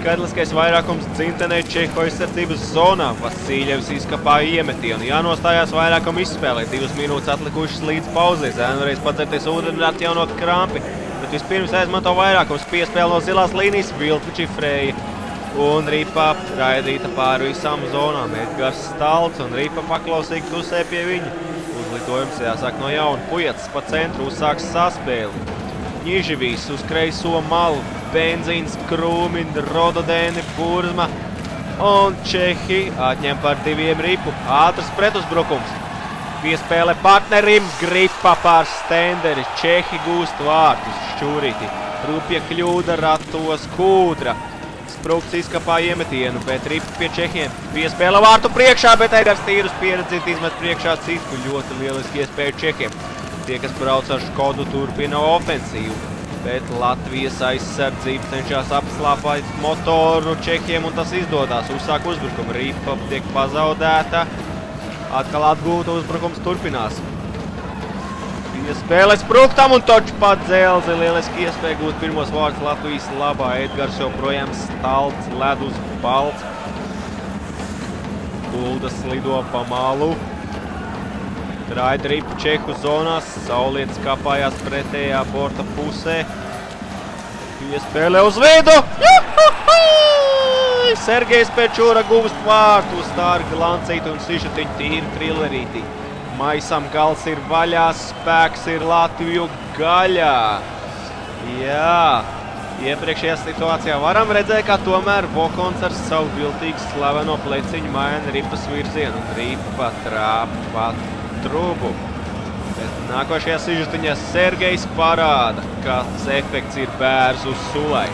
Skaidliskais vairākums Dzintenē Čehu aizsardzības zonā. Vasiļevs izkapā iemetienu. Jānostājās vairākam izspēlē. 2 minūtes atlikušas līdz pauzē. Zēni varēs padzerties ūdeni un atjaunot krampi. Bet vispirms aizmanto vairākums. Piespēle no zilās līnijas. Viltviči Freja. Un Ripa raidīta pāri visām zonām. Edgars Stalts un Ripa paklausīgi tusē pie viņa. Uzlitojums jāsāk no jauna. Pujats pa centru uzsāks saspēli. Ņiživīs uz kreiso malu. Benzīns, Krūmin, Rododēni, Burzma un Čehi atņem par 2 Ripu. Ātrs pretuzbrukums. Piespēle partnerim, Gripa pār Stenderi. Čehi gūst vārtus, Šķūrīti. Rupja kļūda ratos Kūdra. Sprukts izkapā iemetienu, bet Ripa pie Čehiem. Piespēle vārtu priekšā, bet Edgars tīrus pieredzīt izmet priekšā citu. Ļoti lieliski iespēju Čehiem. Tie, kas brauc ar Škodu, turpina ofensīvu. Bet Latvijas aizsardzība cenšas apslāpēt motoru Čehiem, un tas izdodās. Uzsāk uzbrukumu. Ripa tiek pazaudēta. Atkal atgūta, uzbrukums turpinās. Piespēle spruktam un toč pat Dzelzi. Lieliski iespēja gūt pirmos vārdus Latvijas labā. Edgars joprojām Stalts, ledus balts. Kuldas lido pa malu. Raida Ripa Čehu zonās, Saulietis kapājās pretējā borta pusē. Piespēle uz vidu! Sergejs Pečūra guvst vārtu, Stārga Lancīti un Sižetiņi tīri trillerīti. Maisam gals ir vaļā, spēks ir Latviju gaļā. Jā, iepriekšējā situācijā varam redzēt, kā tomēr Vokons ar savu viltīgu slaveno pleciņu maina Ripas virzienu. Un Ripa trāpa trubu. Bet nākošajā sižetiņā Sergejs parāda, kāds efekts ir bērzu sulai.